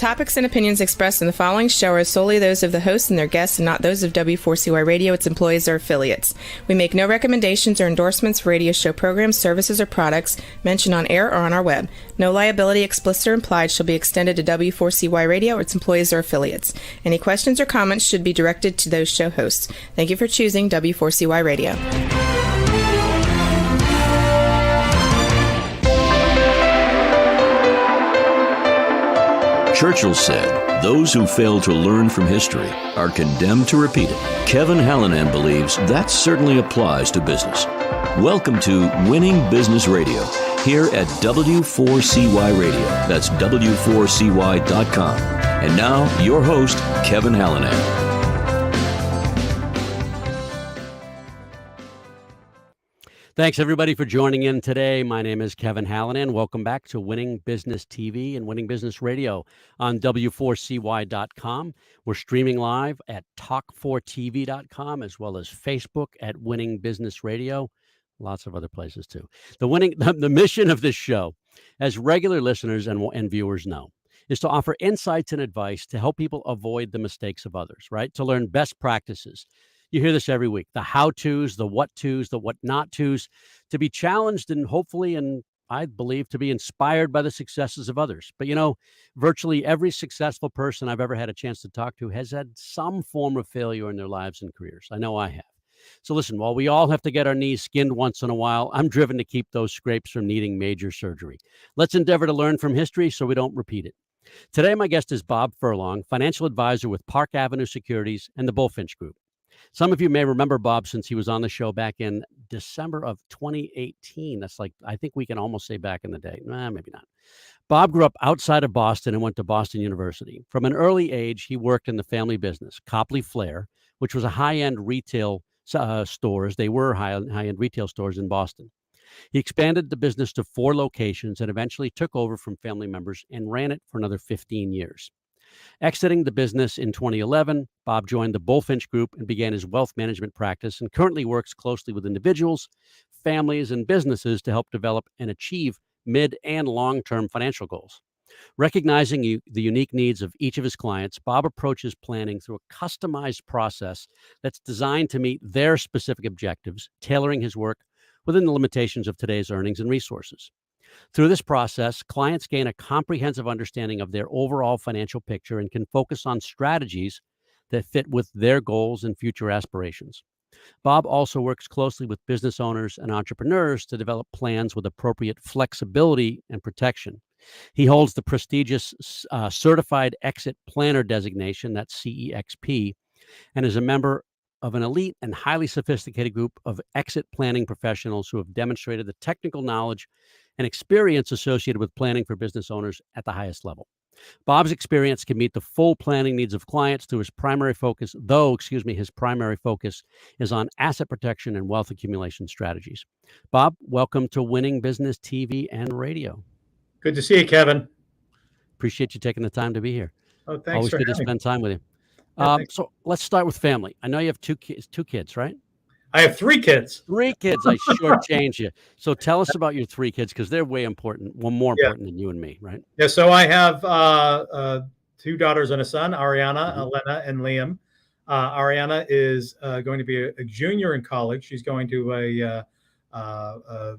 topics and opinions expressed in the following show are solely those of the host and their guests and not those of W4CY Radio, its employees, or affiliates. We make no recommendations or endorsements for radio show programs, services, or products mentioned on air or on our web. No liability, explicit or implied, shall be extended to W4CY Radio or its employees or affiliates. Any questions or comments should be directed to those show hosts. Thank you for choosing W4CY Radio. Churchill said, "Those who fail to learn from history are condemned to repeat it." Kevin Hallinan believes that certainly applies to business. Welcome to Winning Business Radio, here at W4CY Radio. That's W4CY.com. And now, your host, Kevin Hallinan. Thanks, everybody, for joining in today. My name is Kevin Hallinan. Welcome back to Winning Business TV and Winning Business Radio on W4CY.com. We're streaming live at Talk4TV.com as well as Facebook at Winning Business Radio. Lots of other places, too. The mission of this show, as regular listeners and viewers know, is to offer insights and advice to help people avoid the mistakes of others, right? To learn best practices. You hear this every week, the how-tos, the what-tos, the what-not-tos, to be challenged and hopefully, and I believe, to be inspired by the successes of others. But, you know, virtually every successful person I've ever had a chance to talk to has had some form of failure in their lives and careers. I know I have. So listen, while we all have to get our knees skinned once in a while, I'm driven to keep those scrapes from needing major surgery. Let's endeavor to learn from history so we don't repeat it. Today, my guest is Bob Furlong, financial advisor with Park Avenue Securities and the Bulfinch Group. Some of you may remember Bob since he was on the show back in December of 2018. That's like, I think we can almost say back in the day. Maybe not. Bob grew up outside of Boston and went to Boston University. From an early age, he worked in the family business, Copley Flair, which was a high-end retail stores. They were high-end retail stores in Boston. He expanded the business to 4 locations and eventually took over from family members and ran it for another 15 years. Exiting the business in 2011, Bob joined the Bulfinch Group and began his wealth management practice and currently works closely with individuals, families, and businesses to help develop and achieve mid- and long-term financial goals. Recognizing the unique needs of each of his clients, Bob approaches planning through a customized process that's designed to meet their specific objectives, tailoring his work within the limitations of today's earnings and resources. Through this process, clients gain a comprehensive understanding of their overall financial picture and can focus on strategies that fit with their goals and future aspirations. Bob also works closely with business owners and entrepreneurs to develop plans with appropriate flexibility and protection. He holds the prestigious Certified Exit Planner designation, that's CEXP, and is a member of an elite and highly sophisticated group of exit planning professionals who have demonstrated the technical knowledge and experience associated with planning for business owners at the highest level. Bob's experience can meet the full planning needs of clients through his primary focus, his primary focus is on asset protection and wealth accumulation strategies. Bob, welcome to Winning Business TV and Radio. Good to see you, Kevin. Appreciate you taking the time to be here. Oh, thanks. Always good to spend time with you. So let's start with family. I know you have two kids, right? I have 3 kids. 3 kids. I shortchanged you. So tell us about your 3 kids, because they're way important. Well, more important than you and me, right? Yeah. So I have 2 daughters and a son, Ariana, Elena, and Liam. Ariana is going to be a junior in college. She's going to a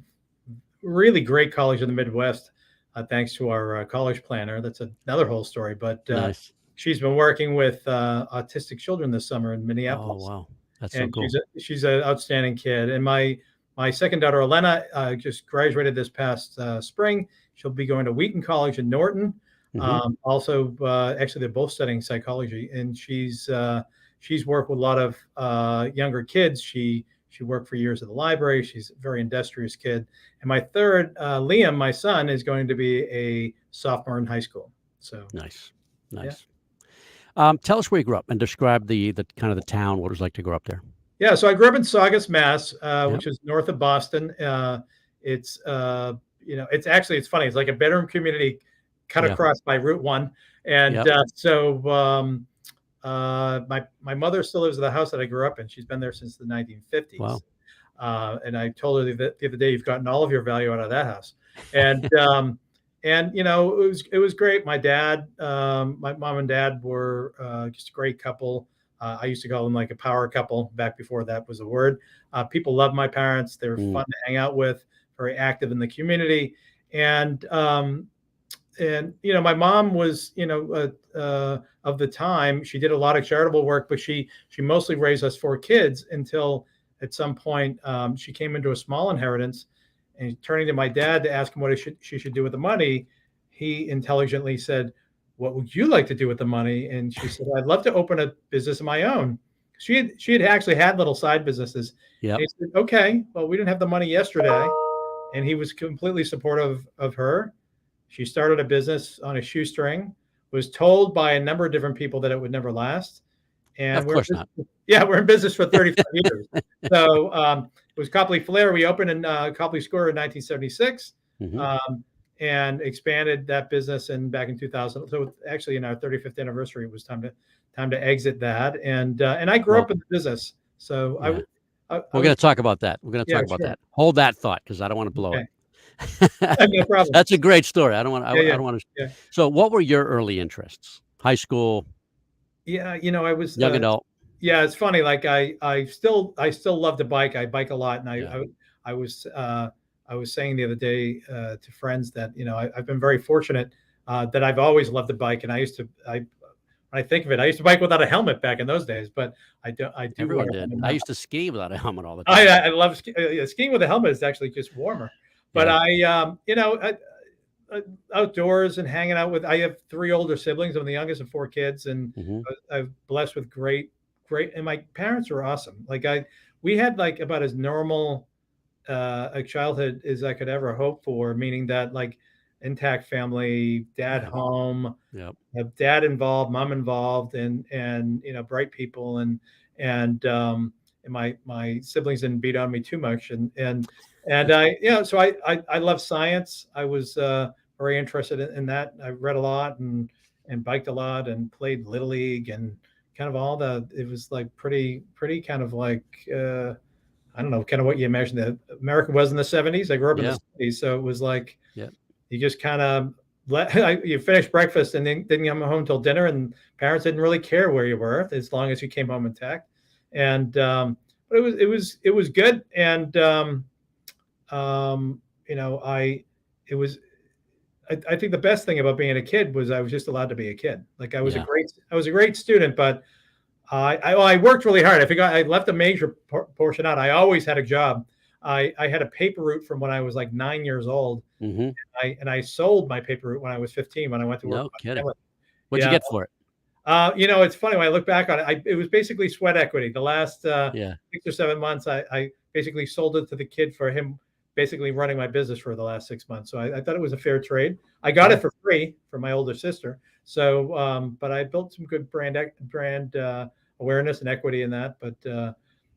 really great college in the Midwest, thanks to our college planner. That's another whole story. But nice. She's been working with autistic children this summer in Minneapolis. Oh, wow. That's so cool. She's an outstanding kid. And my second daughter, Elena, just graduated this past spring. She'll be going to Wheaton College in Norton. Actually, they're both studying psychology. And she's worked with a lot of younger kids. She worked for years at the library. She's a very industrious kid. And my third, Liam, my son, is going to be a sophomore in high school. So nice. Yeah. Tell us where you grew up and describe the kind of the town, what it was like to grow up there. Yeah, so I grew up in Saugus, Mass, which is north of Boston. It's funny. It's like a bedroom community cut across by Route 1. And my mother still lives in the house that I grew up in. She's been there since the 1950s. Wow. And I told her the other day, you've gotten all of your value out of that house. And And it was great. My dad, my mom and dad were just a great couple. I used to call them like a power couple back before that was a word. People loved my parents. They were fun to hang out with, very active in the community. And my mom was, of the time, she did a lot of charitable work, but she mostly raised us 4 kids until at some point she came into a small inheritance. And turning to my dad to ask him what she should do with the money, he intelligently said, "What would you like to do with the money?" And she said, "I'd love to open a business of my own." She had actually had little side businesses. Yep. And he said, "Okay, well, we didn't have the money yesterday," and he was completely supportive of her. She started a business on a shoestring, was told by a number of different people that it would never last. And Of course not. Yeah, we're in business for 35 years. So it was Copley Flair. We opened in Copley Square in 1976 and expanded that business back in 2000. So actually, in our 35th anniversary, it was time to exit that. And I grew up in the business. So we're going to talk about that. We're going to talk about that. Hold that thought, because I don't want to blow it. No problem. That's a great story. I don't want. I don't want to. Yeah. So, what were your early interests? High school. Yeah, I was young adult. Yeah, it's funny. Like I still love to bike. I bike a lot, and I was saying the other day to friends that I've been very fortunate that I've always loved to bike, and when I think of it, I used to bike without a helmet back in those days, but I do. Everyone did. I used to ski without a helmet all the time. I love skiing with a helmet is actually just warmer. But outdoors and hanging out with. I have 3 older siblings. I'm the youngest of 4 kids, and I'm blessed with great. And my parents were awesome. Like we had like about as normal a childhood as I could ever hope for. Meaning that like intact family, dad home, dad involved, mom involved, and bright people, and my siblings didn't beat on me too much, and so I love science. I was very interested in that. I read a lot and biked a lot and played Little League and kind of it was like pretty kind of like I don't know, kind of what you imagine that America was in the 70s. I grew up in the 70s, so it was like you just kind of you finish breakfast and then didn't come home till dinner, and parents didn't really care where you were as long as you came home intact. And but it was good. And I think the best thing about being a kid was I was just allowed to be a kid. Like I was a great student, but I worked really hard. I left a major portion out. I always had a job. I had a paper route from when I was like 9 years old, and I sold my paper route when I was 15 when I went to work. No kidding. What'd you get for it? It's funny when I look back on it. It was basically sweat equity. The last 6 or 7 months, I basically sold it to the kid for him basically running my business for the last 6 months. So I thought it was a fair trade. I got it for free from my older sister. So, but I built some good brand awareness and equity in that. But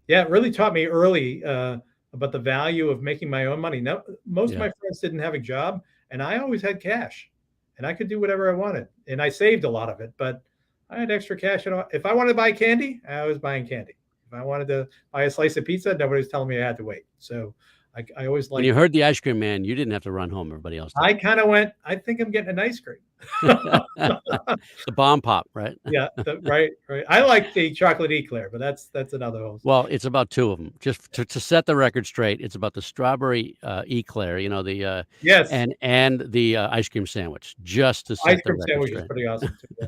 it really taught me early about the value of making my own money. Now, most of my friends didn't have a job, and I always had cash, and I could do whatever I wanted. And I saved a lot of it, but I had extra cash. If I wanted to buy candy, I was buying candy. If I wanted to buy a slice of pizza, nobody was telling me I had to wait. So I always liked. When you heard the ice cream man, you didn't have to run home. Everybody else did. I kind of went, I think I'm getting an ice cream. The bomb pop, right? Yeah, right. I like the chocolate eclair, but that's another one. Well, it's about 2 of them. Just to set the record straight, it's about the strawberry eclair, the yes, and the ice cream sandwich. Just to set ice cream the record sandwich straight. is pretty awesome too.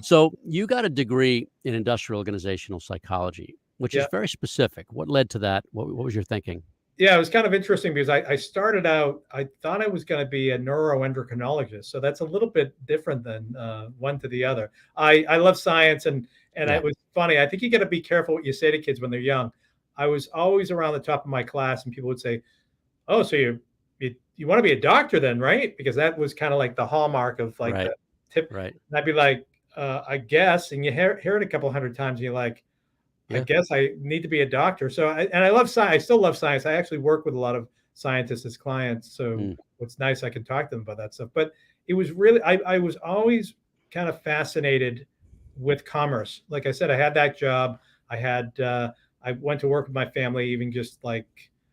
So you got a degree in industrial organizational psychology, which is very specific. What led to that? What was your thinking? Yeah, it was kind of interesting because I started out, I thought I was going to be a neuroendocrinologist. So that's a little bit different than one to the other. I love science, and it was funny. I think you got to be careful what you say to kids when they're young. I was always around the top of my class, and people would say, "Oh, so you want to be a doctor then, right?" Because that was kind of like the hallmark of like the tip. Right. And I'd be like, I guess. And you hear it a couple hundred times, and you're like, I guess I need to be a doctor. So, I love science. I still love science. I actually work with a lot of scientists as clients. So it's nice. I can talk to them about that stuff. But it was really, I was always kind of fascinated with commerce. Like I said, I had that job. I went to work with my family, even just like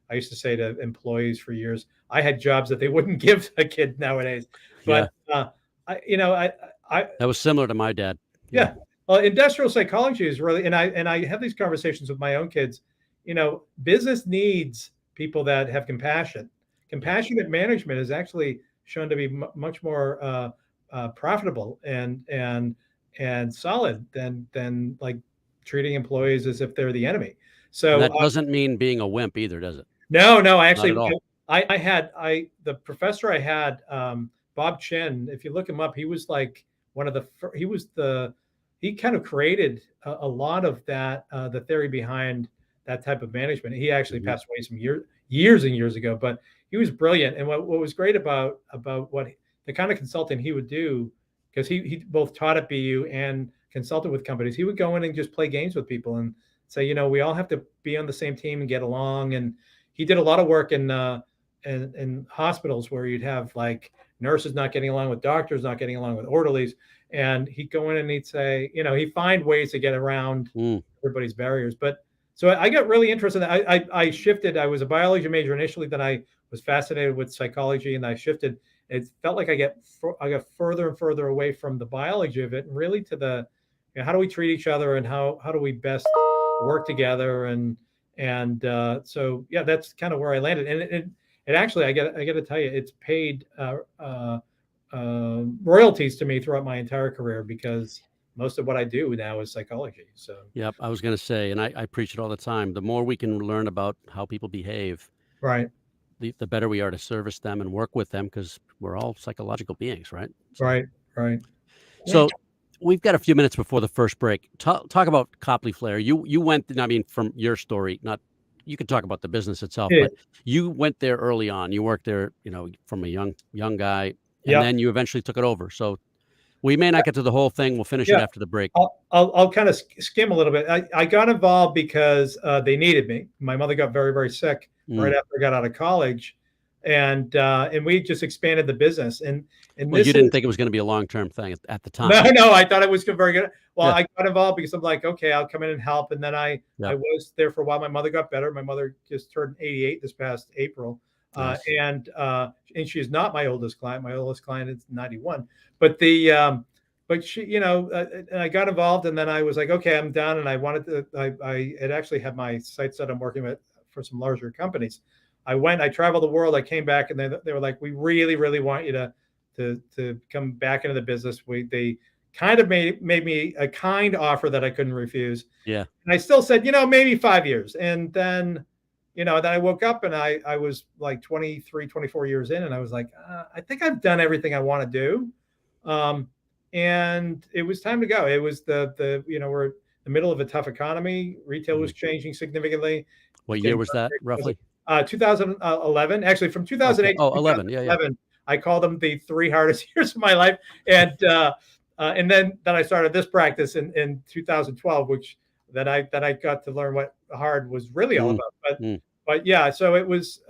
I used to say to employees for years, I had jobs that they wouldn't give a kid nowadays. Yeah. But I That was similar to my dad. yeah. Well, industrial psychology is really, and I have these conversations with my own kids. Business needs people that have compassion. Compassionate management is actually shown to be much more profitable and solid than like treating employees as if they're the enemy. And So that doesn't mean being a wimp either, does it? no, I Not actually, at all. I had the professor I had, Bob Chin. If you look him up, he was like one of the he kind of created a lot of that, the theory behind that type of management. He actually passed away some years and years ago, but he was brilliant. And what was great about the kind of consulting he would do, because he both taught at BU and consulted with companies. He would go in and just play games with people and say, we all have to be on the same team and get along. And he did a lot of work in hospitals where you'd have like nurses not getting along with doctors, not getting along with orderlies, and he'd go in and he'd say, he'd find ways to get around everybody's barriers. But so I got really interested. I shifted. I was a biology major initially, then I was fascinated with psychology, and I shifted. It felt like I got further and further away from the biology of it, and really to the how do we treat each other, and how do we best work together, and so yeah, that's kind of where I landed. And it actually, I got to tell you, it's paid royalties to me throughout my entire career, because most of what I do now is psychology. So yep, I was going to say, and I preach it all the time. The more we can learn about how people behave, right, the better we are to service them and work with them, because we're all psychological beings, right? So, right. So we've got a few minutes before the first break. Talk about Copley Flair. You went, I mean, from your story, not, you can talk about the business itself, Yeah. but you went there early on. You worked there, from a young guy, and Yeah. then you eventually took it over. So we may not get to the whole thing. We'll finish it after the break. I'll kind of skim a little bit. I got involved because they needed me. My mother got very, very sick right after I got out of college, and we just expanded the business. And Well, you didn't think it was going to be a long-term thing at the time. No, I thought it was very good. Well, I got involved because I'm like, okay, I'll come in and help. And then I was there for a while. My mother got better. My mother just turned 88 this past April. Nice. And she is not my oldest client. My oldest client is 91. But but she, and I got involved, and then I was like, okay, I'm done. And I wanted to, I had actually had my sights set on working with for some larger companies. I traveled the world. I came back, and they were like, we really, really want you to come back into the business. They kind of made me a kind offer that I couldn't refuse. Yeah. And I still said, maybe 5 years. And then, then I woke up, and I was like 23, 24 years in, and I was like, I think I've done everything I want to do. And it was time to go. It was we're in the middle of a tough economy. Retail was changing significantly. What year was that roughly? 2011. Actually, from 2008 to 2011. Yeah. I call them the 3 hardest years of my life. And then I started this practice in 2012, which that I got to learn what hard was really all about. But yeah, so it was,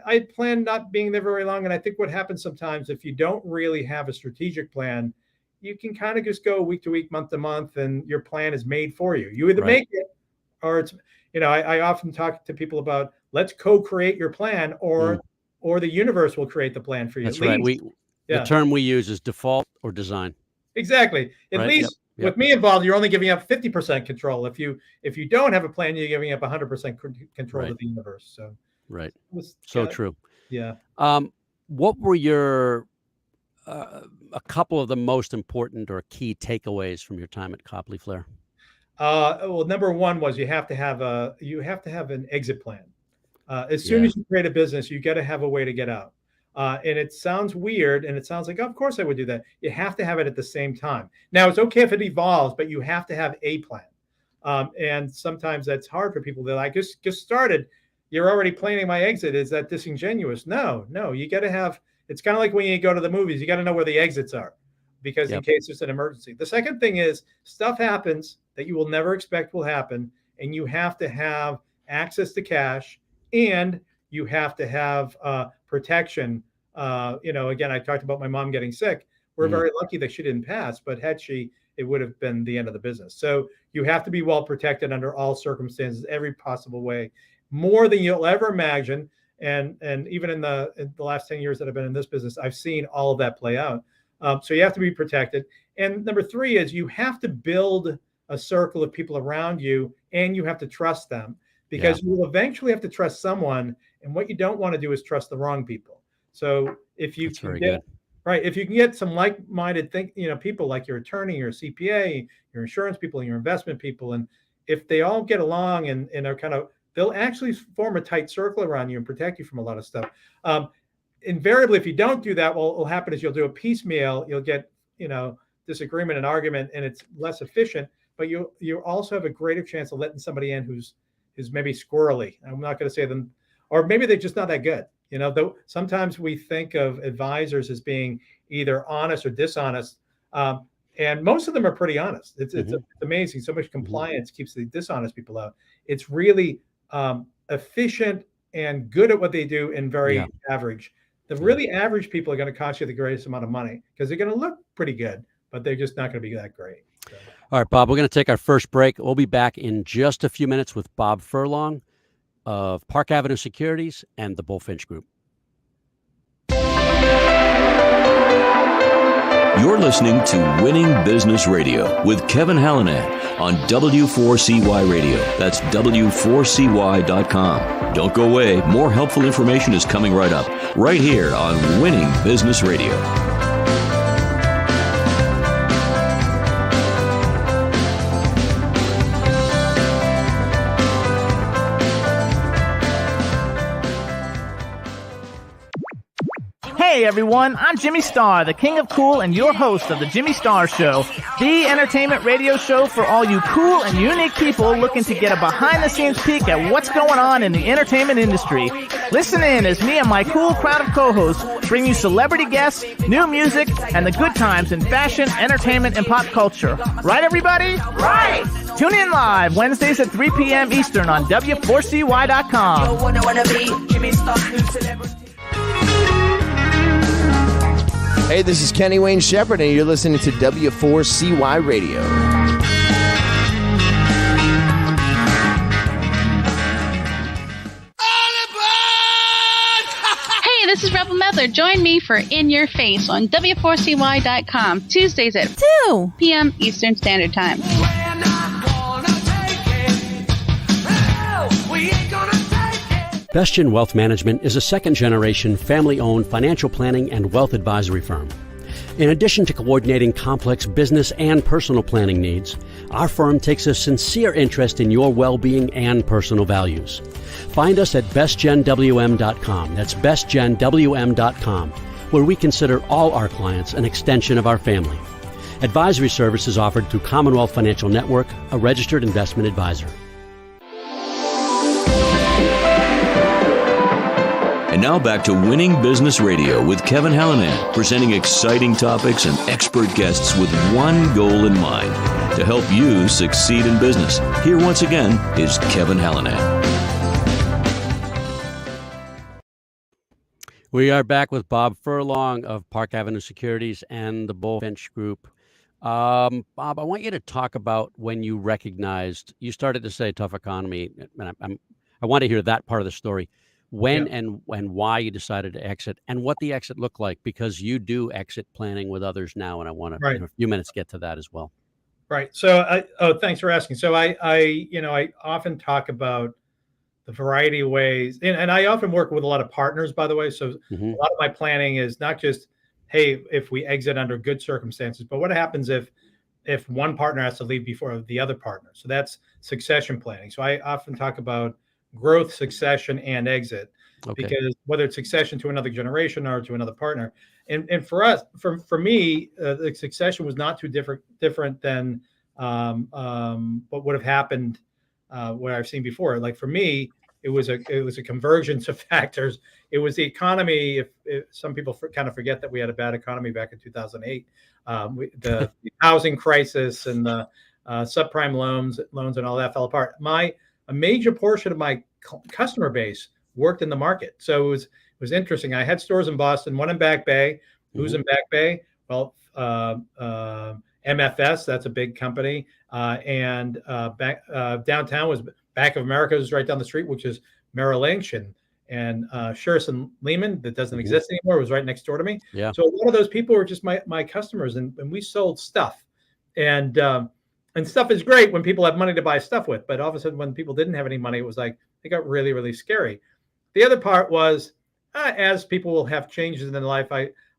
I planned not being there very long. And I think what happens sometimes, if you don't really have a strategic plan, you can kind of just go week to week, month to month, and your plan is made for you. You either make it, or it's, I often talk to people about, let's co-create your plan, or the universe will create the plan for you. That's right. The term we use is default or design. Exactly. At least with me involved, you're only giving up 50% control. If you don't have a plan, you're giving up 100% control of the universe. So so true. Yeah. What were your a couple of the most important or key takeaways from your time at Copley Flair? Well, number one was you have to have an exit plan. As soon as you create a business, you got to have a way to get out. And it sounds weird, and it sounds like, of course I would do that. You have to have it at the same time. Now, it's okay if it evolves, but you have to have a plan. And sometimes that's hard for people. They're like, just started. You're already planning my exit. Is that disingenuous? No. You got to have. It's kind of like when you go to the movies. You got to know where the exits are, because in case there's an emergency. The second thing is, stuff happens that you will never expect will happen, and you have to have access to cash, and you have to have protection. Again, I talked about my mom getting sick. We're very lucky that she didn't pass, but had she, it would have been the end of the business. So you have to be well protected under all circumstances, every possible way, more than you'll ever imagine. And even in the last 10 years that I've been in this business, I've seen all of that play out. So you have to be protected. And number three is you have to build a circle of people around you, and you have to trust them, because you will eventually have to trust someone. And what you don't want to do is trust the wrong people. So if you That's can very get good. right, if you can get some like-minded people like your attorney, your CPA, your insurance people, and your investment people, and if they all get along and are kind of, they'll actually form a tight circle around you and protect you from a lot of stuff. Invariably, if you don't do that, what will happen is you'll do a piecemeal. You'll get, disagreement and argument, and it's less efficient. But you also have a greater chance of letting somebody in who's maybe squirrely. I'm not going to say them, or maybe they're just not that good. Though sometimes we think of advisors as being either honest or dishonest, and most of them are pretty honest. It's amazing. So much compliance keeps the dishonest people out. It's really efficient and good at what they do, and very average. The really average people are going to cost you the greatest amount of money because they're going to look pretty good, but they're just not going to be that great. So. All right, Bob, we're going to take our first break. We'll be back in just a few minutes with Bob Furlong of Park Avenue Securities and the Bulfinch Group. You're listening to Winning Business Radio with Kevin Hallinan on W4CY Radio. That's W4CY.com. Don't go away. More helpful information is coming right up, right here on Winning Business Radio. Hey everyone, I'm Jimmy Star, the king of cool and your host of the Jimmy Star Show, the entertainment radio show for all you cool and unique people looking to get a behind-the-scenes peek at what's going on in the entertainment industry. Listen in as me and my cool crowd of co-hosts bring you celebrity guests, new music, and the good times in fashion, entertainment, and pop culture. Right, everybody? Right! Tune in live Wednesdays at 3 p.m. Eastern on W4CY.com. Hey, this is Kenny Wayne Shepherd, and you're listening to W4CY Radio. Hey, this is Rebel Medler. Join me for In Your Face on W4CY.com, Tuesdays at 2 p.m. Eastern Standard Time. Bestgen Wealth Management is a second-generation, family-owned financial planning and wealth advisory firm. In addition to coordinating complex business and personal planning needs, our firm takes a sincere interest in your well-being and personal values. Find us at bestgenwm.com. That's bestgenwm.com, where we consider all our clients an extension of our family. Advisory services offered through Commonwealth Financial Network, a registered investment advisor. And now back to Winning Business Radio with Kevin Hallinan, presenting exciting topics and expert guests with one goal in mind, to help you succeed in business. Here once again is Kevin Hallinan. We are back with Bob Furlong of Park Avenue Securities and the Bulfinch Group. Bob, I want you to talk about when you recognized, you started to say tough economy, and I want to hear that part of the story. When and why you decided to exit, and what the exit looked like, because you do exit planning with others now, and I want to, in a few minutes, get to that as well. Right. So, thanks for asking. So, I often talk about the variety of ways, and I often work with a lot of partners, by the way. So, a lot of my planning is not just, hey, if we exit under good circumstances, but what happens if one partner has to leave before the other partner? So that's succession planning. So I often talk about growth, succession, and exit, because whether it's succession to another generation or to another partner, and for us, for me, the succession was not too different than what would have happened what I've seen before. Like for me, it was a convergence of factors. It was the economy. If some people kind of forget that we had a bad economy back in 2008, the housing crisis and the subprime loans and all that fell apart. A major portion of my customer base worked in the market. So it was interesting. I had stores in Boston, one in Back Bay. Who's in Back Bay? Well, MFS, that's a big company. And downtown was Bank of America, was right down the street, which is Merrill Lynch. and Sherson Lehman, that doesn't exist anymore, was right next door to me. Yeah. So a lot of those people were just my customers, and we sold stuff. And stuff is great when people have money to buy stuff with, but all of a sudden when people didn't have any money, it was like it got really, really scary. The other part was, as people will have changes in their life,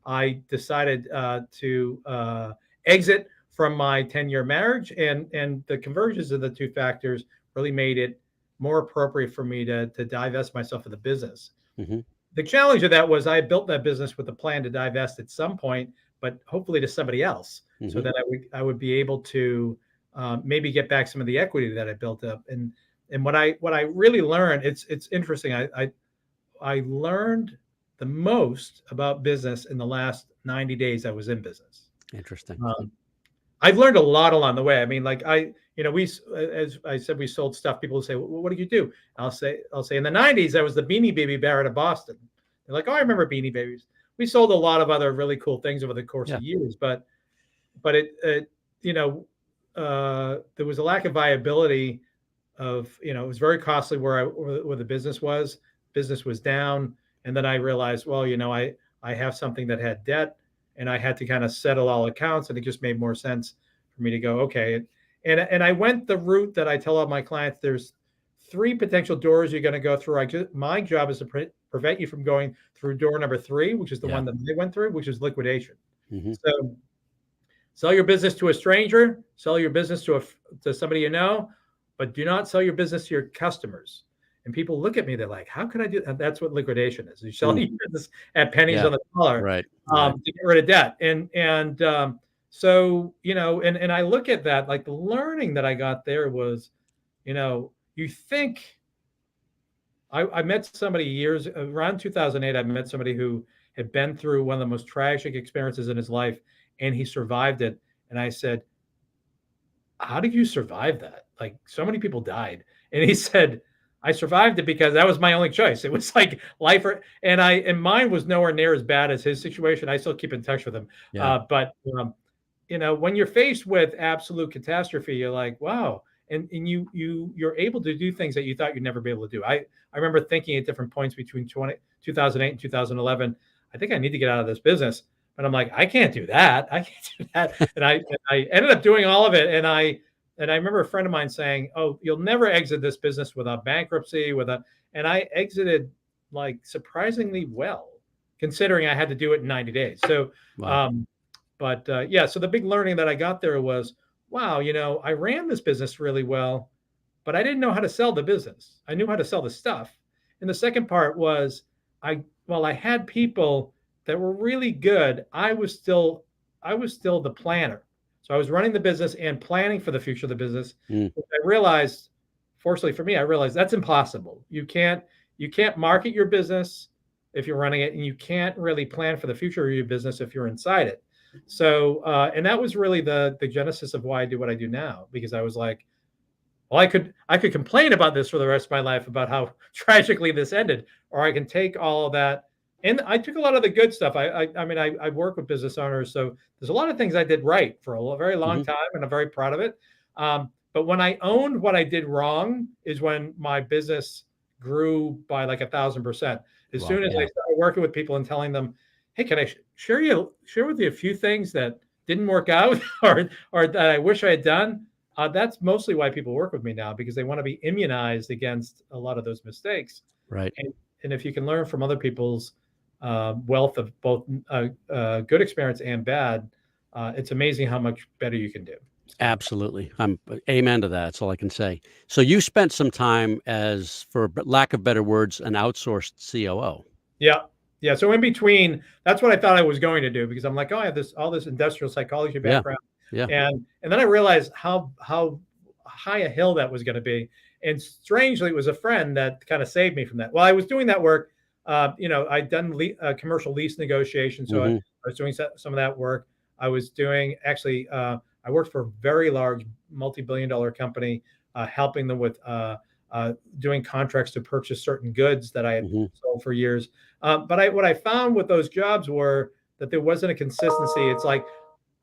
I decided to exit from my 10-year marriage, and the convergence of the two factors really made it more appropriate for me to divest myself of the business. The challenge of that was I built that business with a plan to divest at some point, but hopefully to somebody else, so that I would be able to maybe get back some of the equity that I built up. And what I really learned, it's interesting. I learned the most about business in the last 90 days I was in business. Interesting. I've learned a lot along the way. I mean, like we, as I said, we sold stuff. People will say, well, what did you do? I'll say in the 90s, I was the Beanie Baby Barrett of Boston. They're like, oh, I remember Beanie Babies. We sold a lot of other really cool things over the course of years, but it there was a lack of viability of, it was very costly where the business was. Business was down. And then I realized, well, I have something that had debt, and I had to kind of settle all accounts, and it just made more sense for me to go, okay. And I went the route that I tell all my clients, there's 3 potential doors you're going to go through. My job is to prevent you from going through door number 3, which is the one that they went through, which is liquidation. So sell your business to a stranger, sell your business to somebody you know, but do not sell your business to your customers. And people look at me, they're like, how could I do that? That's what liquidation is. You sell your business at pennies on the dollar, to get rid of debt. So, and I look at that, like the learning that I got there was, you think, I met somebody around 2008, I met somebody who had been through one of the most tragic experiences in his life, and he survived it. And I said, how did you survive that? Like, so many people died. And he said, I survived it because that was my only choice. It was like life, and mine was nowhere near as bad as his situation. I still keep in touch with him. But when you're faced with absolute catastrophe, you're like, wow. And you're able to do things that you thought you'd never be able to do. I remember thinking at different points between 2008 and 2011, I think I need to get out of this business. But I'm like, I can't do that. I can't do that. And I ended up doing all of it. And I remember a friend of mine saying, oh, you'll never exit this business without bankruptcy, and I exited like surprisingly well, considering I had to do it in 90 days. So, wow. So the big learning that I got there was, wow, I ran this business really well, but I didn't know how to sell the business. I knew how to sell the stuff. And the second part was, I had people that were really good. I was still the planner. So I was running the business and planning for the future of the business. I realized, fortunately for me, that's impossible. You can't market your business if you're running it, and you can't really plan for the future of your business if you're inside it. So, and that was really the genesis of why I do what I do now, because I was like, well, I could complain about this for the rest of my life about how tragically this ended, or I can take all of that. And I took a lot of the good stuff. I work with business owners, so there's a lot of things I did right for a very long time, and I'm very proud of it. But when I owned what I did wrong is when my business grew by like 1,000%. As soon as I started working with people and telling them, hey, can I share with you a few things that didn't work out or that I wish I had done? That's mostly why people work with me now, because they want to be immunized against a lot of those mistakes. Right. And if you can learn from other people's wealth of both good experience and bad, it's amazing how much better you can do. Absolutely. I'm amen to that. That's all I can say. So you spent some time as, for lack of better words, an outsourced COO. Yeah. So in between, that's what I thought I was going to do, because I'm like, oh, I have all this industrial psychology background. Yeah. And then I realized how high a hill that was going to be. And strangely, it was a friend that kind of saved me from that. While I was doing that work, I'd done commercial lease negotiations. So I was doing some of that work. I was doing, actually, I worked for a very large multi-billion-dollar company, helping them with doing contracts to purchase certain goods that I had sold for years. But what I found with those jobs were that there wasn't a consistency. It's like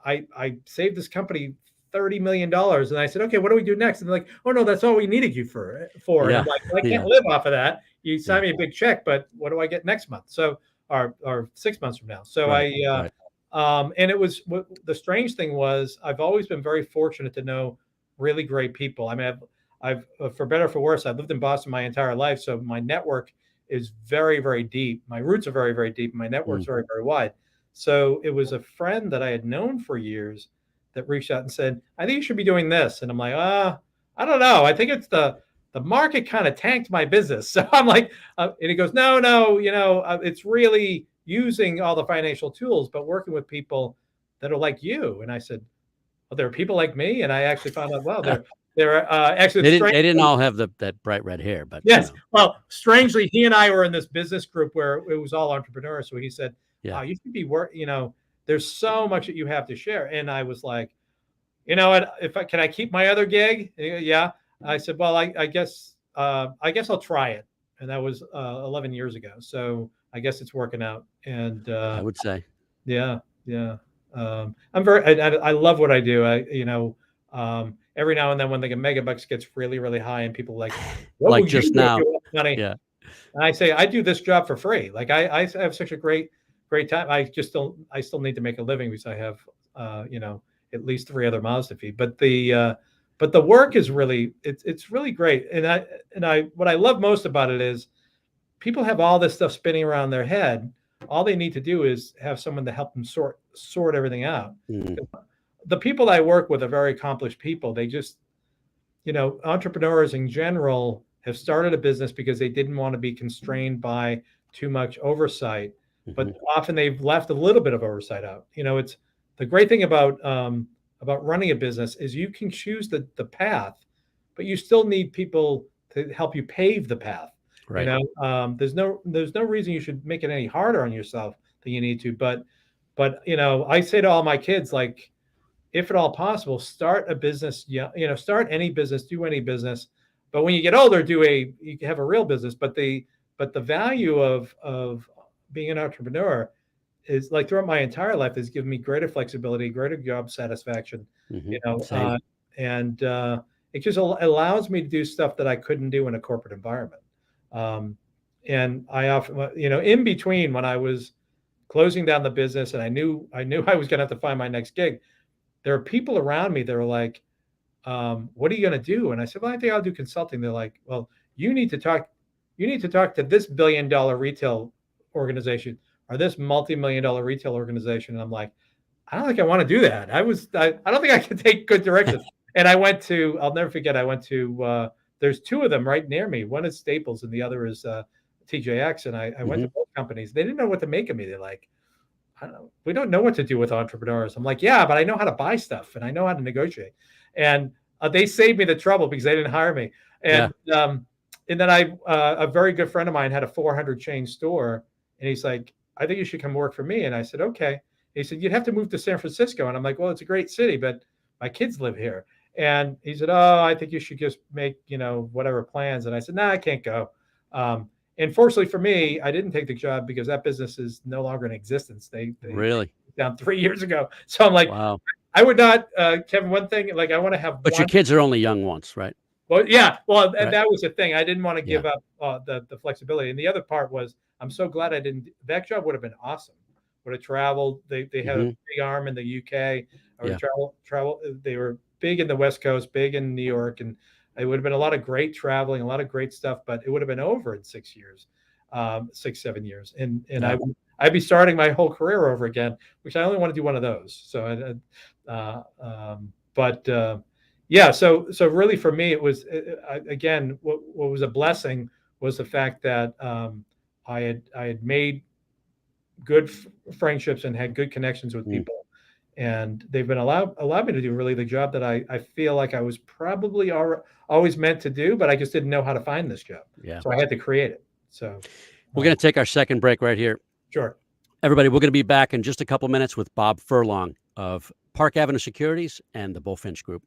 I saved this company $30 million. And I said, okay, what do we do next? And they're like, oh no, that's all we needed you for. And Yeah. I'm like, well, I can't live off of that. You sign me a big check, but what do I get next month? So, or 6 months from now. So Right. And it was, the strange thing was, I've always been very fortunate to know really great people. I mean, I've for better or for worse, I've lived in Boston my entire life. So my network is very, very deep. My roots are very, very deep. My network's very, very wide. So it was a friend that I had known for years that reached out and said, I think you should be doing this. And I'm like, I don't know. I think it's the market kind of tanked my business. So I'm like, and he goes, no, it's really using all the financial tools, but working with people that are like you. And I said, well, there are people like me. And I actually found out, well, they're actually they didn't all have that bright red hair, but yes. Well, strangely, he and I were in this business group where it was all entrepreneurs. So he said, oh, you should be there's so much that you have to share. And I was like, you know what, can I keep my other gig? Yeah. I said, well, I guess I'll try it. And that was 11 years ago. So I guess it's working out. And I would say, yeah. I'm I love what I do. Every now and then when the megabucks gets really, really high and people are like, what like would just you do now, with your money? Yeah. And I say, I do this job for free. Like I have such a great time. I still need to make a living because I have, at least 3 other mouths to feed. But the work is really, it's really great. And what I love most about it is people have all this stuff spinning around their head. All they need to do is have someone to help them sort everything out. The people I work with are very accomplished people. They just, entrepreneurs in general have started a business because they didn't want to be constrained by too much oversight, but often they've left a little bit of oversight out. It's the great thing about running a business is you can choose the path, but you still need people to help you pave the path. Right. There's no reason you should make it any harder on yourself than you need to. But I say to all my kids, like, if at all possible, start a business. Start any business, do any business. But when you get older, you have a real business. But the value of being an entrepreneur is, like, throughout my entire life, has given me greater flexibility, greater job satisfaction. And it just allows me to do stuff that I couldn't do in a corporate environment. And I often, in between when I was closing down the business and I knew I was going to have to find my next gig, there are people around me that are like, what are you going to do? And I said, well, I think I'll do consulting. They're like, well, you need to talk to this $1 billion retail organization or this multi-million-dollar retail organization. And I'm like, I don't think I want to do that. I don't think I can take good direction. And I'll never forget, there's 2 of them right near me. One is Staples and the other is TJX. And I went to both companies. They didn't know what to make of me. They're like, I don't know, we don't know what to do with entrepreneurs. I'm like, yeah, but I know how to buy stuff and I know how to negotiate. And they saved me the trouble because they didn't hire me. And and then a very good friend of mine had a 400 chain store. And he's like, I think you should come work for me. And I said, okay. And he said, you'd have to move to San Francisco. And I'm like, well, it's a great city, but my kids live here. And he said, oh, I think you should just make, whatever plans. And I said, no, I can't go. And fortunately for me, I didn't take the job because that business is no longer in existence. They really down 3 years ago. So I'm like, wow. I would not, Kevin, one thing, like I want to have. But your kids are only young ones, right? Well, yeah. Well, and that was the thing. I didn't want to give up the flexibility. And the other part was, I'm so glad I didn't. That job would have been awesome. Would have traveled. They had a big arm in the UK. I would travel. They were big in the West Coast, big in New York, and it would have been a lot of great traveling, a lot of great stuff. But it would have been over in 6 years, 7 years, and I'd be starting my whole career over again, which I only want to do one of those. So, so really for me, it was again what was a blessing was the fact that I had made good friendships and had good connections with people. And they've been allowed me to do really the job that I feel like I was probably always meant to do, but I just didn't know how to find this job. Yeah. So I had to create it. So we're going to take our second break right here. Sure. Everybody, we're going to be back in just a couple minutes with Bob Furlong of Park Avenue Securities and the Bulfinch Group.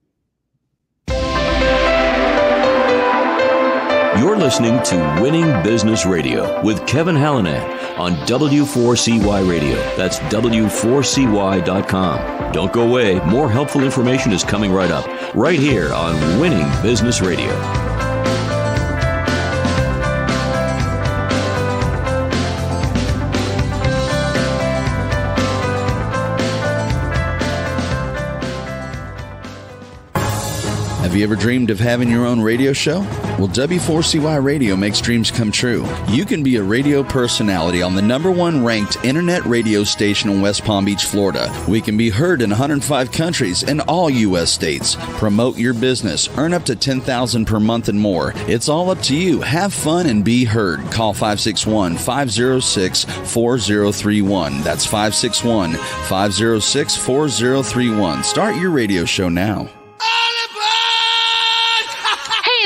You're listening to Winning Business Radio with Kevin Hallinan on W4CY Radio. That's W4CY.com. Don't go away. More helpful information is coming right up, right here on Winning Business Radio. Have you ever dreamed of having your own radio show? Well, W4CY Radio makes dreams come true. You can be a radio personality on the #1 ranked internet radio station in West Palm Beach, Florida. We can be heard in 105 countries and all U.S. states. Promote your business, earn up to $10,000 per month and more. It's all up to you. Have fun and be heard. Call 561-506-4031. That's 561-506-4031. Start your radio show now.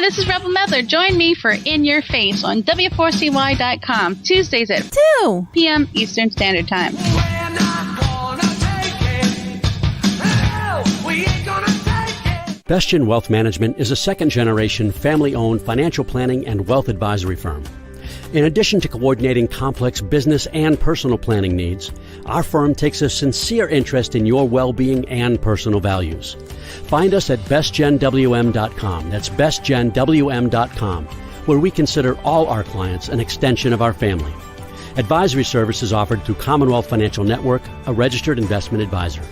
This is Rebel Mother. Join me for In Your Face on W4CY.com, Tuesdays at 2 p.m. Eastern Standard Time. Bestgen Wealth Management is a second-generation, family-owned financial planning and wealth advisory firm. In addition to coordinating complex business and personal planning needs, our firm takes a sincere interest in your well-being and personal values. Find us at bestgenwm.com. That's bestgenwm.com, where we consider all our clients an extension of our family. Advisory services offered through Commonwealth Financial Network, a registered investment advisor.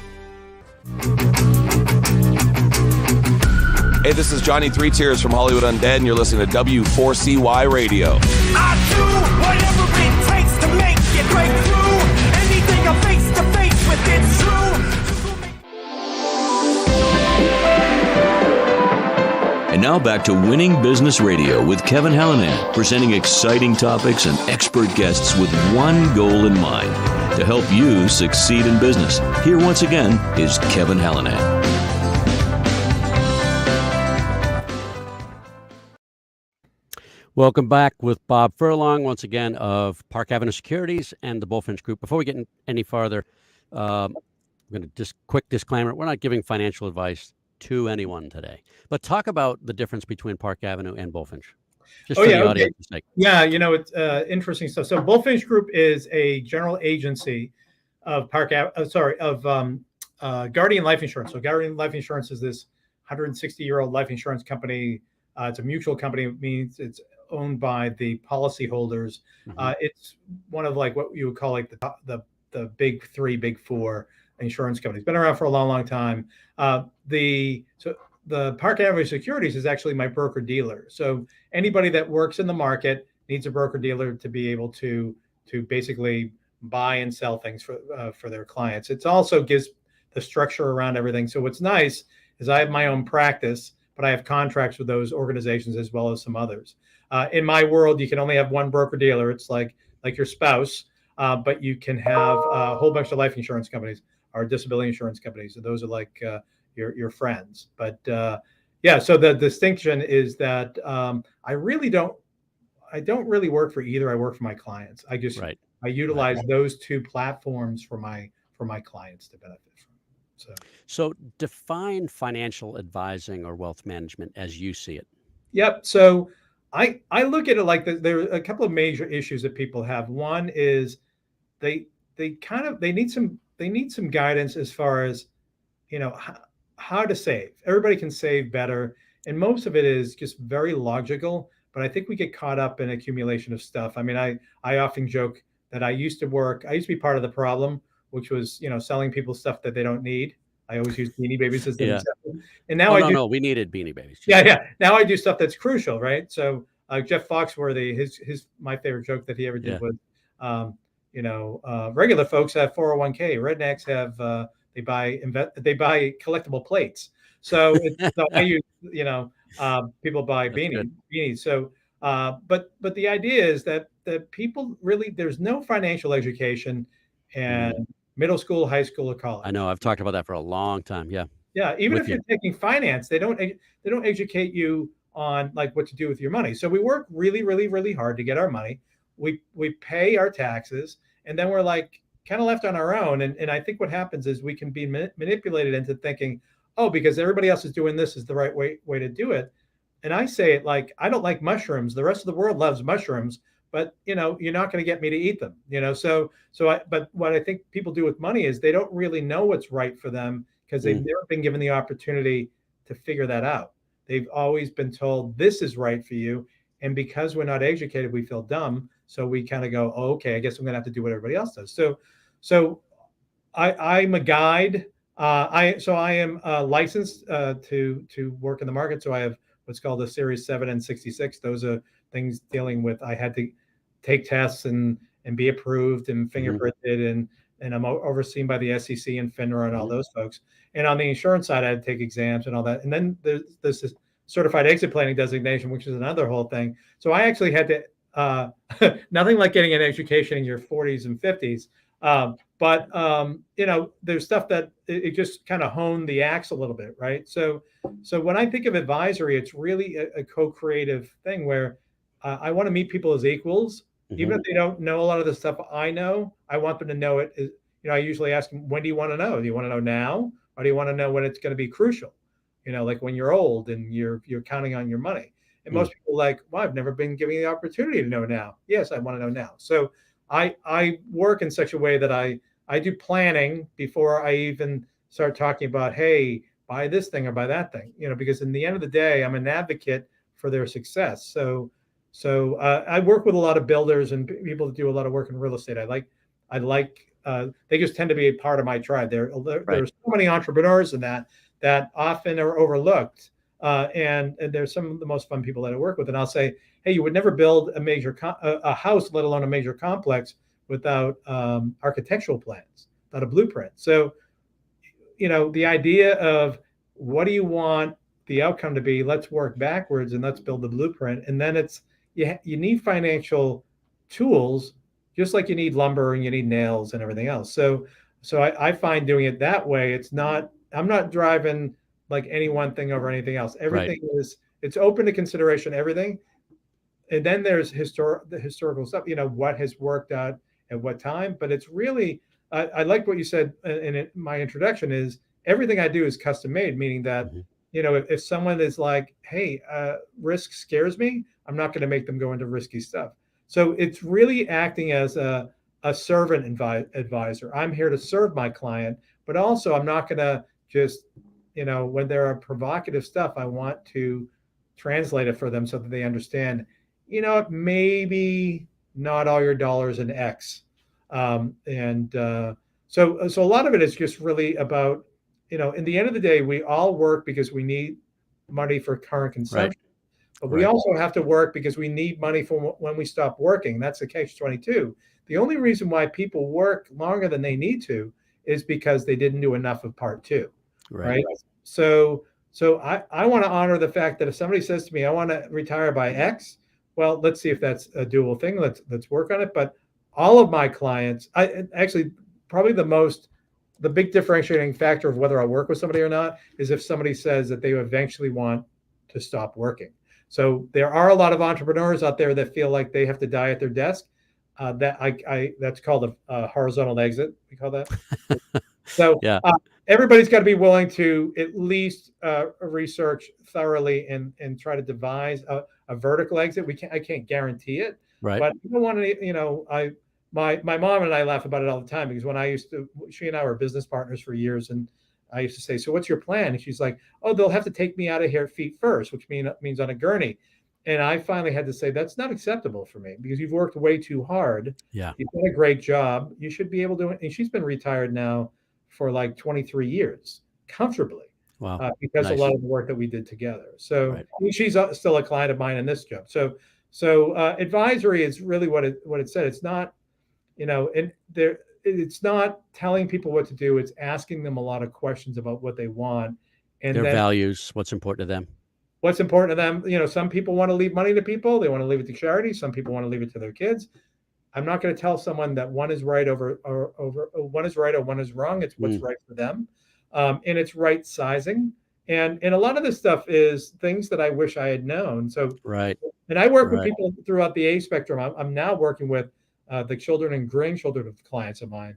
Hey, this is Johnny Three Tears from Hollywood Undead, and you're listening to W4CY Radio. I do whatever it takes to make it break through. Anything I'm face to face with, it's true. And now back to Winning Business Radio with Kevin Hallinan, presenting exciting topics and expert guests with one goal in mind, to help you succeed in business. Here once again is Kevin Hallinan. Welcome back with Bob Furlong, once again, of Park Avenue Securities and the Bulfinch Group. Before we get any farther, I'm going to just quick disclaimer. We're not giving financial advice to anyone today, but talk about the difference between Park Avenue and Bulfinch. Just for the audience's sake. Yeah, it's interesting stuff. So Bulfinch Group is a general agency of Guardian Life Insurance. So Guardian Life Insurance is this 160-year-old life insurance company. It's a mutual company. It means it's owned by the policyholders. Mm-hmm. It's one of like what you would call like the big three, big four insurance companies. Been around for a long, long time. The Park Avenue Securities is actually my broker dealer. So anybody that works in the market needs a broker dealer to be able to basically buy and sell things for their clients. It also gives the structure around everything. So what's nice is I have my own practice, but I have contracts with those organizations as well as some others. In my world, you can only have one broker dealer. It's like your spouse, but you can have a whole bunch of life insurance companies or disability insurance companies. So those are like your friends. But so the distinction is that I don't really work for either. I work for my clients. I utilize those two platforms for my clients to benefit from. So define financial advising or wealth management as you see it. Yep. So I look at it like there are a couple of major issues that people have. One is they need some guidance as far as, how to save. Everybody can save better. And most of it is just very logical, but I think we get caught up in accumulation of stuff. I mean, I often joke that I used to be part of the problem, which was, selling people stuff that they don't need. I always use Beanie Babies as the example. And now we needed Beanie Babies. Yeah. Now I do stuff that's crucial, right? So Jeff Foxworthy, my favorite joke that he ever did was, regular folks have 401k. Rednecks have they buy collectible plates. So I use people buy beanies. So but the idea is that people really, there's no financial education and middle school, high school, or college. I know. I've talked about that for a long time. Yeah. Yeah. Even if you're taking finance, they don't educate you on like what to do with your money. So we work really, really, really hard to get our money. We pay our taxes, and then we're like kind of left on our own. And I think what happens is we can be manipulated into thinking, oh, because everybody else is doing this is the right way to do it. And I say it like, I don't like mushrooms. The rest of the world loves mushrooms, but you're not going to get me to eat them. But what I think people do with money is they don't really know what's right for them because they've never been given the opportunity to figure that out. They've always been told this is right for you. And because we're not educated, we feel dumb. So we kind of go, oh, okay, I guess I'm going to have to do what everybody else does. So I'm a guide. I am licensed to work in the market. So I have what's called a Series 7 and 66. Those are things dealing with, I had to take tests and be approved and fingerprinted, and I'm overseen by the SEC and FINRA and all those folks. And on the insurance side, I had to take exams and all that. And then there's this certified exit planning designation, which is another whole thing. So I actually had to, nothing like getting an education in your 40s and 50s. There's stuff that it just kind of honed the axe a little bit, right? So when I think of advisory, it's really a co-creative thing where I want to meet people as equals, even if they don't know a lot of the stuff I know. I want them to know it. I usually ask them, when do you want to know? Do you want to know now, or do you want to know when it's going to be crucial? Like when you're old and you're counting on your money. And most people are like, well, I've never been given the opportunity to know now. Yes, I want to know now. So I work in such a way that I do planning before I even start talking about, hey, buy this thing or buy that thing, because in the end of the day, I'm an advocate for their success. So I work with a lot of builders and people that do a lot of work in real estate. They just tend to be a part of my tribe. There's so many entrepreneurs in that often are overlooked. And there's some of the most fun people that I work with. And I'll say, hey, you would never build a house, let alone a major complex, without architectural plans, without a blueprint. So, the idea of what do you want the outcome to be? Let's work backwards and let's build the blueprint. And then you need financial tools, just like you need lumber and you need nails and everything else. So I find doing it that way, I'm not driving like any one thing over anything else. Everything it's open to consideration, everything. And then there's the historical stuff, what has worked out at what time. But it's really, I like what you said in my introduction is everything I do is custom made, meaning that, if someone is like, hey, risk scares me, I'm not going to make them go into risky stuff. So it's really acting as a servant advisor. I'm here to serve my client, but also I'm not going to just, when there are provocative stuff, I want to translate it for them so that they understand, maybe not all your dollars in X. So a lot of it is just really about, in the end of the day, we all work because we need money for current consumption. But we also have to work because we need money for when we stop working. That's the catch-22. The only reason why people work longer than they need to is because they didn't do enough of part 2. Right. So I want to honor the fact that if somebody says to me, I want to retire by X, well, let's see if that's a doable thing. Let's work on it. But all of my clients, probably the big differentiating factor of whether I work with somebody or not is if somebody says that they eventually want to stop working. So there are a lot of entrepreneurs out there that feel like they have to die at their desk. That's called a horizontal exit. We call that. So everybody's got to be willing to at least research thoroughly and try to devise a vertical exit. I can't guarantee it, but you don't want to. My mom and I laugh about it all the time because when she and I were business partners for years, and I used to say, "So what's your plan?" And she's like, "Oh, they'll have to take me out of here feet first," which means on a gurney. And I finally had to say, that's not acceptable for me because you've worked way too hard. Yeah, you've done a great job. You should be able to. And she's been retired now for like 23 years comfortably. Wow. Because a lot of the work that we did together. So she's still a client of mine in this job. So advisory is really what it said. It's not, it's not telling people what to do. It's asking them a lot of questions about what they want and their values, what's important to them. What's important to them. Some people want to leave money to people. They want to leave it to charity. Some people want to leave it to their kids. I'm not going to tell someone that one is right or one is right or one is wrong. It's what's right for them. And it's right sizing. And a lot of this stuff is things that I wish I had known. So, and I work with people throughout the age spectrum. I'm now working with the children and grandchildren of clients of mine.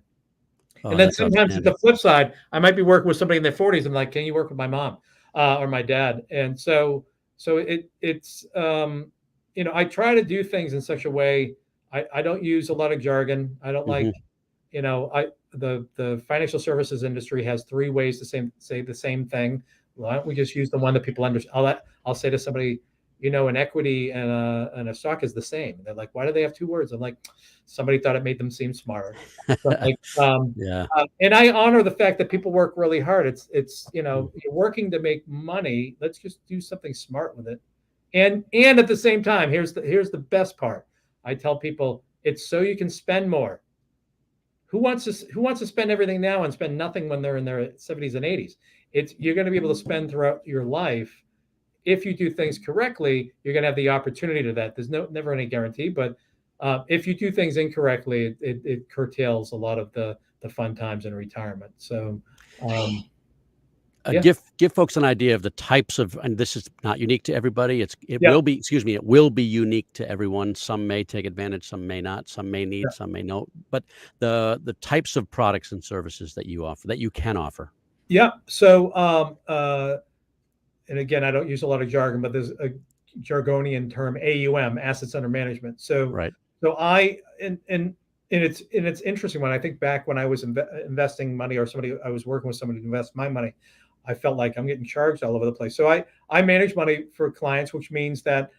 And then sometimes at the flip side, I might be working with somebody in their 40s. I'm like, can you work with my mom or my dad? And so it's I try to do things in such a way I don't use a lot of jargon. I don't like, the financial services industry has three ways to say the same thing. Why don't we just use the one that people understand? I'll say to somebody, an equity and a stock is the same. They're like, why do they have two words? I'm like, somebody thought it made them seem smarter. So like, Yeah. And I honor the fact that people work really hard. It's you're working to make money. Let's just do something smart with it. And at the same time, here's the best part. I tell people it's so you can spend more. Who wants to spend everything now and spend nothing when they're in their 70s and 80s? You're going to be able to spend throughout your life. If you do things correctly, you're going to have the opportunity to that. There's never any guarantee, but if you do things incorrectly, it curtails a lot of the fun times in retirement. So, give folks an idea of the types of, and this is not unique to everybody. It will be unique to everyone. Some may take advantage, some may not, some may need, some may not. But the types of products and services that you offer, that you can offer. Yeah. So, and again, I don't use a lot of jargon, but there's a jargonian term, AUM, assets under management. So, right. So and it's interesting when I think back when I was investing money, or I was working with somebody to invest my money, I felt like I'm getting charged all over the place. So I manage money for clients, which means that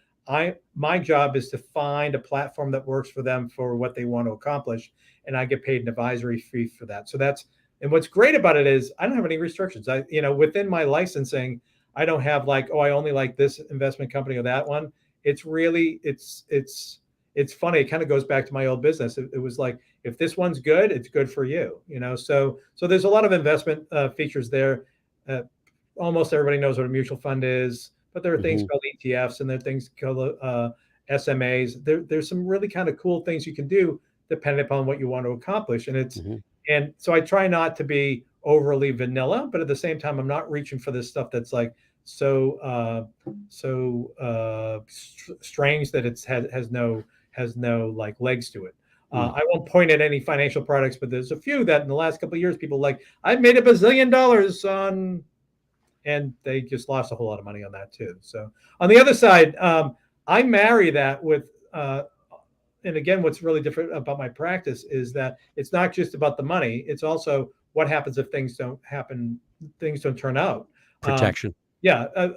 my job is to find a platform that works for them for what they want to accomplish, and I get paid an advisory fee for that. So and what's great about it is I don't have any restrictions. Within my licensing, I don't have like, I only like this investment company or that one. It's really it's funny. It kind of goes back to my old business. It was like, if this one's good, it's good for you. So there's a lot of investment features there. Almost everybody knows what a mutual fund is, but there are things called ETFs, and there are things called SMAs. There's some really kind of cool things you can do depending upon what you want to accomplish. And so I try not to be overly vanilla, but at the same time, I'm not reaching for this stuff that's like so strange that it has no like legs to it. I won't point at any financial products, but there's a few that in the last couple of years, people like, I've made $1 bazillion on, and they just lost a whole lot of money on that too. So on the other side, I marry that with, and again, what's really different about my practice is that it's not just about the money. It's also what happens if things don't happen, things don't turn out. Protection. I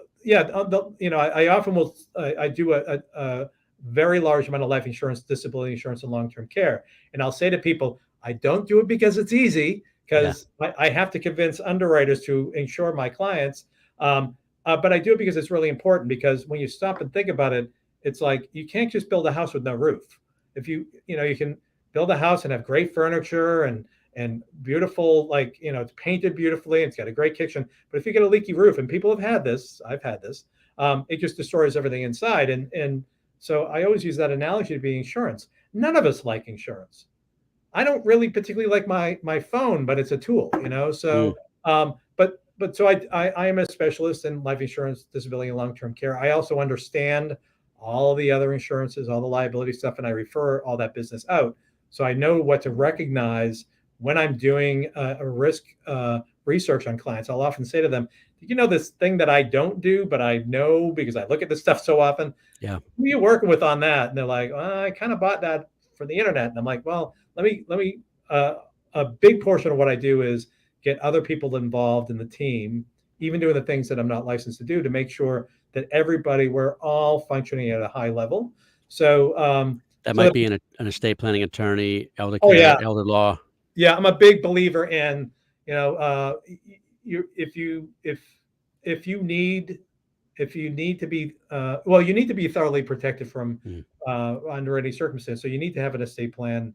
often will, I do a very large amount of life insurance, disability insurance, and long-term care. And I'll say to people, I don't do it because it's easy, because I have to convince underwriters to insure my clients. But I do it because it's really important, because when you stop and think about it, it's like, you can't just build a house with no roof. If you can build a house and have great furniture and beautiful, it's painted beautifully, and it's got a great kitchen. But if you get a leaky roof, and people have had this, I've had this, it just destroys everything inside. And so I always use that analogy to be insurance. None of us like insurance. I don't really particularly like my phone, but it's a tool, So, but so I am a specialist in life insurance, disability, and long-term care. I also understand all the other insurances, all the liability stuff, and I refer all that business out. So I know what to recognize when I'm doing a risk research on clients. I'll often say to them, this thing that I don't do, but I know because I look at this stuff so often. Yeah. Who are you working with on that? And they're like, I kind of bought that from the internet. And I'm like, well, let me a big portion of what I do is get other people involved in the team, even doing the things that I'm not licensed to do, to make sure that we're all functioning at a high level. So that might be an estate planning attorney, elder care, elder law. Yeah, I'm a big believer in, if you need to be, you need to be thoroughly protected from under any circumstance. So you need to have an estate plan.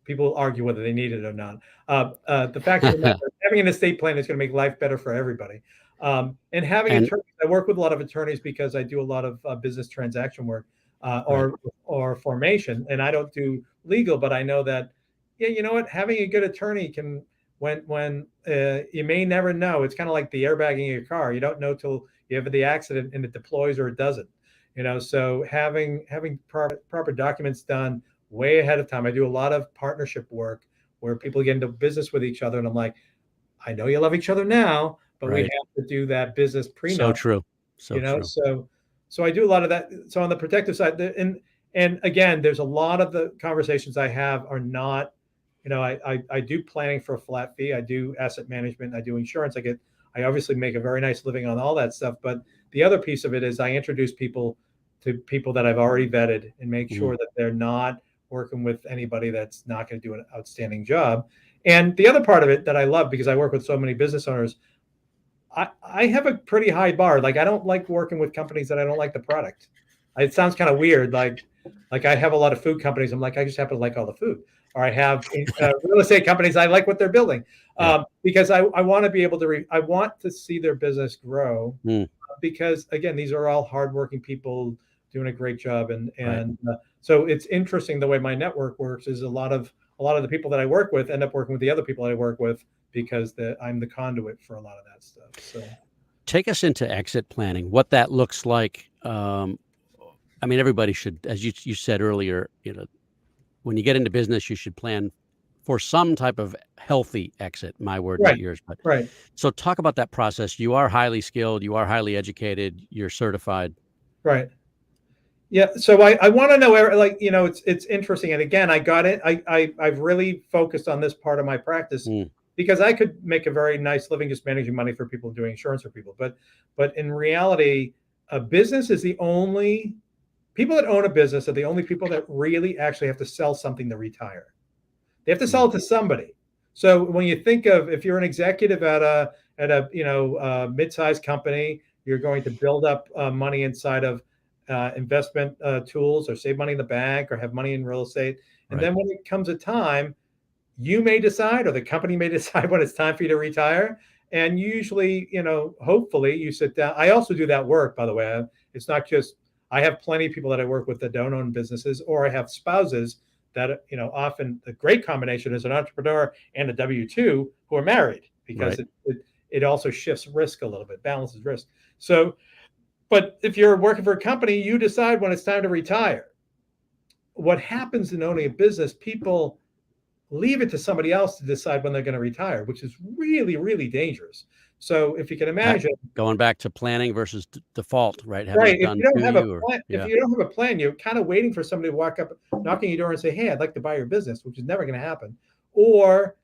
People argue whether they need it or not. The fact of the matter, having an estate plan is going to make life better for everybody. And attorneys, I work with a lot of attorneys because I do a lot of business transaction work or formation, and I don't do legal, but I know that, having a good attorney can, when you may never know. It's kind of like the airbag in your car. You don't know till you have the accident and it deploys or it doesn't. So having proper documents done way ahead of time. I do a lot of partnership work where people get into business with each other, and I'm like, I know you love each other now, but we have to do that business prenup. So true. So true. So I do a lot of that. So on the protective side, and And again, there's a lot of the conversations I have are not, I do planning for a flat fee. I do asset management. I do insurance. I obviously make a very nice living on all that stuff. But the other piece of it is I introduce people to people that I've already vetted and make sure that they're not working with anybody that's not going to do an outstanding job. And the other part of it that I love, because I work with so many business owners, I have a pretty high bar. Like, I don't like working with companies that I don't like the product. It sounds kind of weird. Like I have a lot of food companies. I'm like, I just happen to like all the food. Or I have real estate companies. I like what they're building because I want to be able to, I want to see their business grow because again, these are all hardworking people doing a great job. And so it's interesting the way my network works is a lot of the people that I work with end up working with the other people that I work with because I'm the conduit for a lot of that stuff. So take us into exit planning, what that looks like. I mean, everybody should, as you said earlier, when you get into business, you should plan for some type of healthy exit. My word, not yours. But so talk about that process. You are highly skilled. You are highly educated. You're certified. Right. Yeah. So I want to know, like, it's interesting. And again, I got it. I've really focused on this part of my practice because I could make a very nice living just managing money for people, doing insurance for people. But in reality, a business is the only people that own a business are the only people that really actually have to sell something to retire. They have to sell it to somebody. So when you think of, if you're an executive at a mid-sized company, you're going to build up money inside of investment tools or save money in the bank or have money in real estate. And then when it comes a time, you may decide, or the company may decide when it's time for you to retire. And usually, hopefully you sit down. I also do that work, by the way. It's not just, I have plenty of people that I work with that don't own businesses, or I have spouses that, often the great combination is an entrepreneur and a W-2 who are married, because it also shifts risk a little bit, balances risk. So, but if you're working for a company, you decide when it's time to retire. What happens in owning a business, people leave it to somebody else to decide when they're going to retire, which is really, really dangerous. So if you can imagine going back to planning versus default, right? If you don't have a plan, if you don't have a plan, you're kind of waiting for somebody to walk up, knocking your door and say, "Hey, I'd like to buy your business," which is never going to happen, or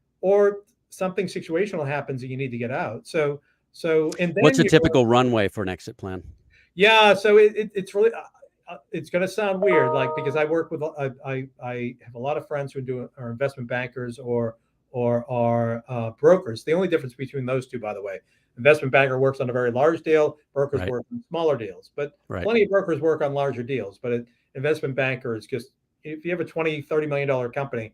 something situational happens and you need to get out. So and then what's a typical runway for an exit plan? Yeah, so it's really it's going to sound weird, like, because I work with I have a lot of friends who are investment bankers or are brokers. The only difference between those two, by the way, investment banker works on a very large deal, brokers work on smaller deals, but plenty of brokers work on larger deals. But an investment banker is just, if you have a $20-30 million company,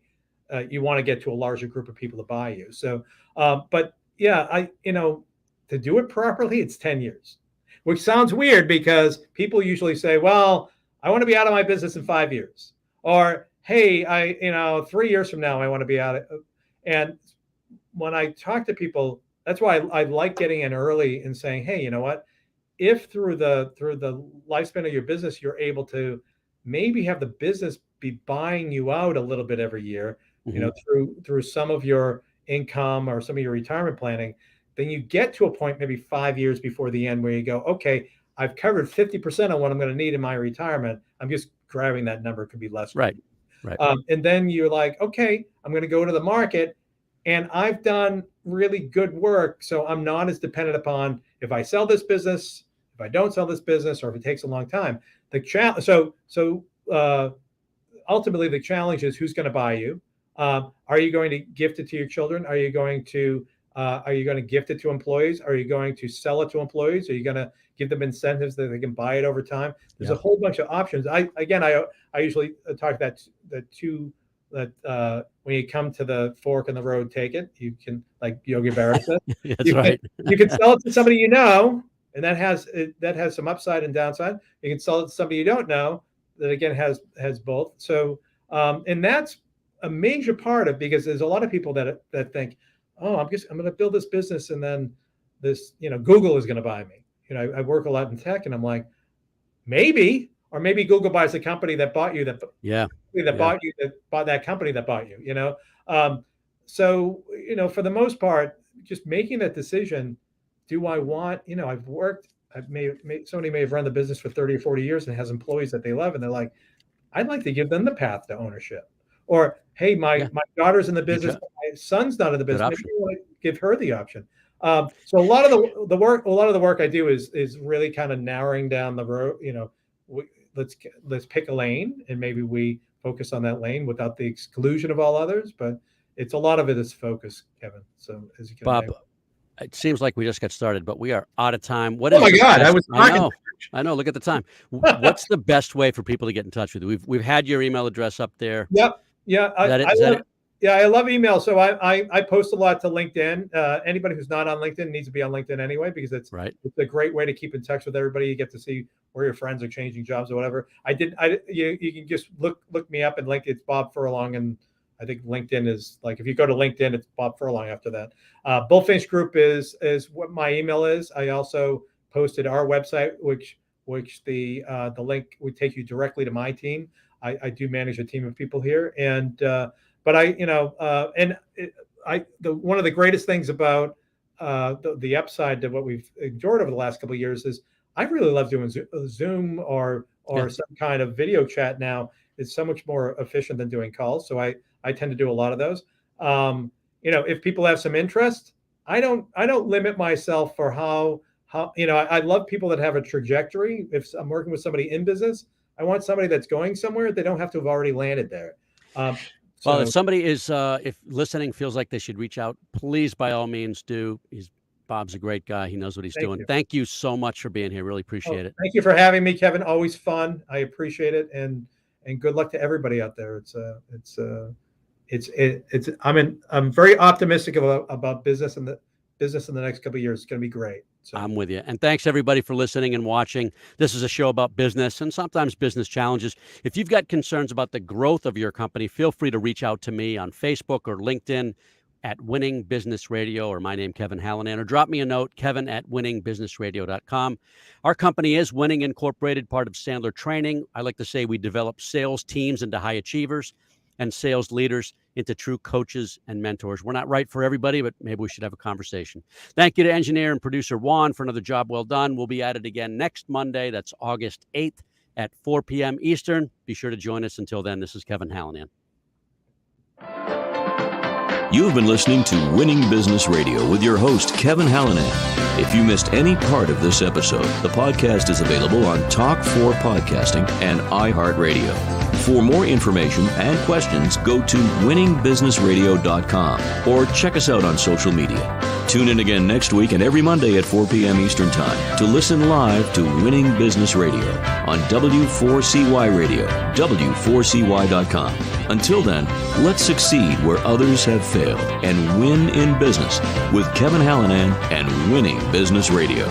you want to get to a larger group of people to buy you. So, but yeah, to do it properly, it's 10 years, which sounds weird because people usually say, well, I want to be out of my business in 5 years, or, hey, 3 years from now, I want to be out. And when I talk to people, that's why I like getting in early and saying, hey, you know what? If through the lifespan of your business, you're able to maybe have the business be buying you out a little bit every year, through some of your income or some of your retirement planning, then you get to a point maybe 5 years before the end where you go, okay, I've covered 50% of what I'm going to need in my retirement. I'm just grabbing that number. It could be less. Right. And then you're like, okay, I'm going to go to the market, and I've done really good work. So I'm not as dependent upon if I sell this business, if I don't sell this business, or if it takes a long time. Ultimately, the challenge is who's going to buy you. Are you going to gift it to your children? Are you going to gift it to employees? Are you going to sell it to employees? Are you going to give them incentives that they can buy it over time? There's a whole bunch of options. I usually talk that when you come to the fork in the road, take it. You can, like Yogi Berra said, you can sell it to somebody and that has some upside and downside. You can sell it to somebody you don't know, that again has both. So and that's a major part of, because there's a lot of people that think, oh, I'm going to build this business and then this, Google is going to buy me. I work a lot in tech, and I'm like, maybe Google buys the company that bought you, bought that company that bought you, So, for the most part, just making that decision, do I want, somebody may have run the business for 30 or 40 years and has employees that they love, and they're like, I'd like to give them the path to ownership. Or, hey, my daughter's in the business, but my son's not in the business. Maybe you want to give her the option. So a lot of the work I do is really kind of narrowing down the road. Let's pick a lane, and maybe we focus on that lane without the exclusion of all others. But it's a lot of it is focus, Kevin. So as you can Bob, imagine. it seems like we just got started, but we are out of time. Oh my God! I know. Look at the time. What's the best way for people to get in touch with you? We've had your email address up there. Yep. Yeah. I love email. So I post a lot to LinkedIn. Anybody who's not on LinkedIn needs to be on LinkedIn anyway, because it's a great way to keep in touch with everybody. You get to see where your friends are changing jobs or whatever. You can just look me up and it's Bob Furlong, and I think LinkedIn is like, if you go to LinkedIn, it's Bob Furlong after that. Bulfinch Group is what my email is. I also posted our website, which the link would take you directly to my team. I do manage a team of people here, and one of the greatest things about the upside to what we've enjoyed over the last couple of years is I really love doing Zoom or some kind of video chat now. It's so much more efficient than doing calls. So I tend to do a lot of those. If people have some interest, I don't limit myself for how I love people that have a trajectory. If I'm working with somebody in business, I want somebody that's going somewhere. They don't have to have already landed there. Well, if somebody is, if listening feels like they should reach out, please, by all means, do. Bob's a great guy. He knows what he's doing. Thank you so much for being here. Really appreciate it. Thank you for having me, Kevin. Always fun. I appreciate it, and good luck to everybody out there. I'm very optimistic about business in the next couple of years. It's going to be great. So. I'm with you. And thanks, everybody, for listening and watching. This is a show about business and sometimes business challenges. If you've got concerns about the growth of your company, feel free to reach out to me on Facebook or LinkedIn at Winning Business Radio, or my name, Kevin Hallinan, or drop me a note, kevin@winningbusinessradio.com. Our company is Winning Incorporated, part of Sandler Training. I like to say we develop sales teams into high achievers and sales leaders into true coaches and mentors. We're not right for everybody, but maybe we should have a conversation. Thank you to engineer and producer Juan for another job well done. We'll be at it again next Monday. That's August 8th at 4 p.m. Eastern. Be sure to join us. Until then, this is Kevin Hallinan. You've been listening to Winning Business Radio with your host, Kevin Hallinan. If you missed any part of this episode, the podcast is available on Talk4 Podcasting and iHeartRadio. For more information and questions, go to winningbusinessradio.com or check us out on social media. Tune in again next week and every Monday at 4 p.m. Eastern Time to listen live to Winning Business Radio on W4CY Radio, W4CY.com. Until then, let's succeed where others have failed and win in business with Kevin Hallinan and Winning Business Radio.